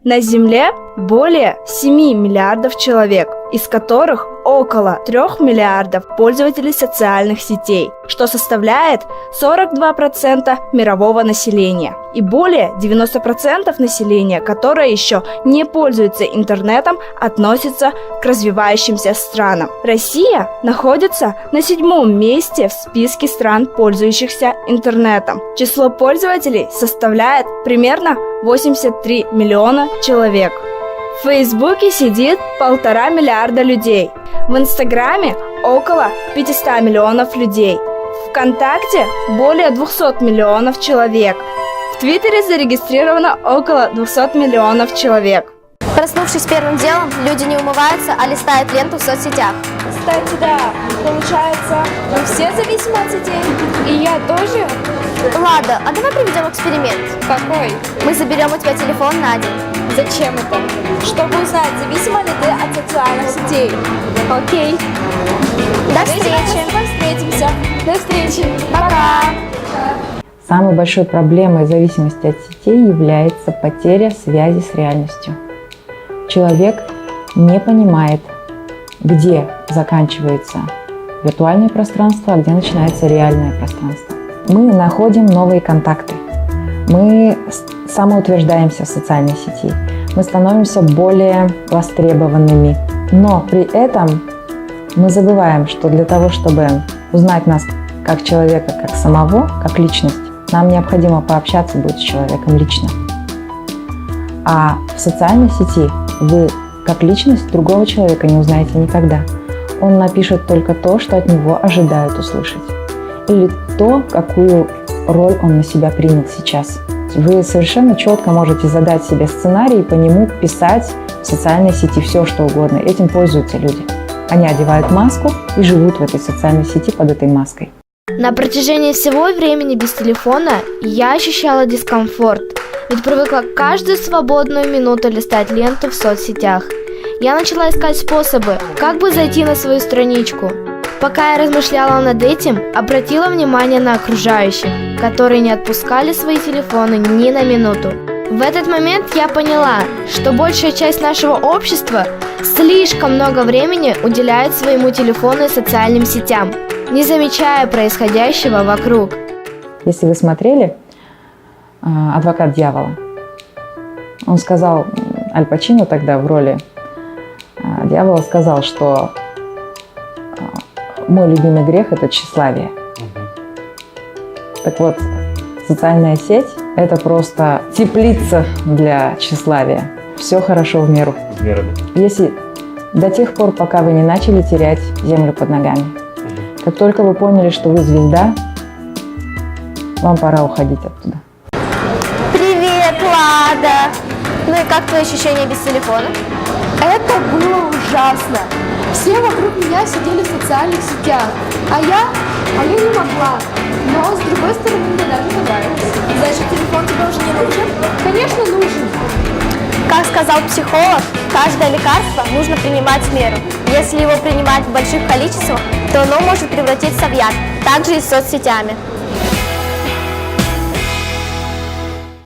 На Земле более 7 миллиардов человек, из которых около 3 миллиардов пользователей социальных сетей, что составляет 42% мирового населения, и более 90% населения, которое еще не пользуется интернетом, относится к развивающимся странам. Россия находится на 7-м месте в списке стран, пользующихся интернетом. Число пользователей составляет примерно 83 миллиона человек. В Фейсбуке сидит 1,5 миллиарда людей. В Инстаграме около 500 миллионов людей. ВКонтакте более 200 миллионов человек. В Твиттере зарегистрировано около 200 миллионов человек. Проснувшись первым делом, люди не умываются, а листают ленту в соцсетях. Кстати, да, получается, мы все зависимы от сетей. И я тоже? Ладно, а давай проведем эксперимент. Какой? Мы заберем у тебя телефон на день. Зачем это? Чтобы узнать, зависима ли ты от социальных сетей. Окей. До встречи. Встретимся. До встречи. Пока. Самой большой проблемой зависимости от сетей является потеря связи с реальностью. Человек не понимает, где заканчивается виртуальное пространство, а где начинается реальное пространство. Мы находим новые контакты, мы самоутверждаемся в социальной сети, мы становимся более востребованными. Но при этом мы забываем, что для того, чтобы узнать нас как человека, как самого, как личность, нам необходимо пообщаться будет с человеком лично. А в социальной сети вы как личность другого человека не узнаете никогда. Он напишет только то, что от него ожидают услышать. Или то, какую роль он на себя принял сейчас. Вы совершенно четко можете задать себе сценарий и по нему писать в социальной сети все, что угодно. Этим пользуются люди. Они одевают маску и живут в этой социальной сети под этой маской. На протяжении всего времени без телефона я ощущала дискомфорт, ведь привыкла каждую свободную минуту листать ленту в соцсетях. Я начала искать способы, как бы зайти на свою страничку. Пока я размышляла над этим, обратила внимание на окружающих, которые не отпускали свои телефоны ни на минуту. В этот момент я поняла, что большая часть нашего общества слишком много времени уделяет своему телефону и социальным сетям, не замечая происходящего вокруг. Если вы смотрели «Адвокат дьявола», он сказал, Аль Пачино тогда в роли дьявола сказал, что мой любимый грех – это тщеславие. Так вот, социальная сеть – это просто теплица для тщеславия. Все хорошо в меру. Если до тех пор, пока вы не начали терять землю под ногами. Как только вы поняли, что вы звезда, вам пора уходить оттуда. Привет, Лада! Ну и как твои ощущения без телефона? Это было ужасно. Все вокруг меня сидели в социальных сетях, а я не могла. Но с другой стороны, мне даже понравилось. Значит, телефон тебе уже не нужен? Конечно, нужен. Как сказал психолог, каждое лекарство нужно принимать в меру. Если его принимать в больших количествах, то оно может превратиться в яд, также и с соцсетями.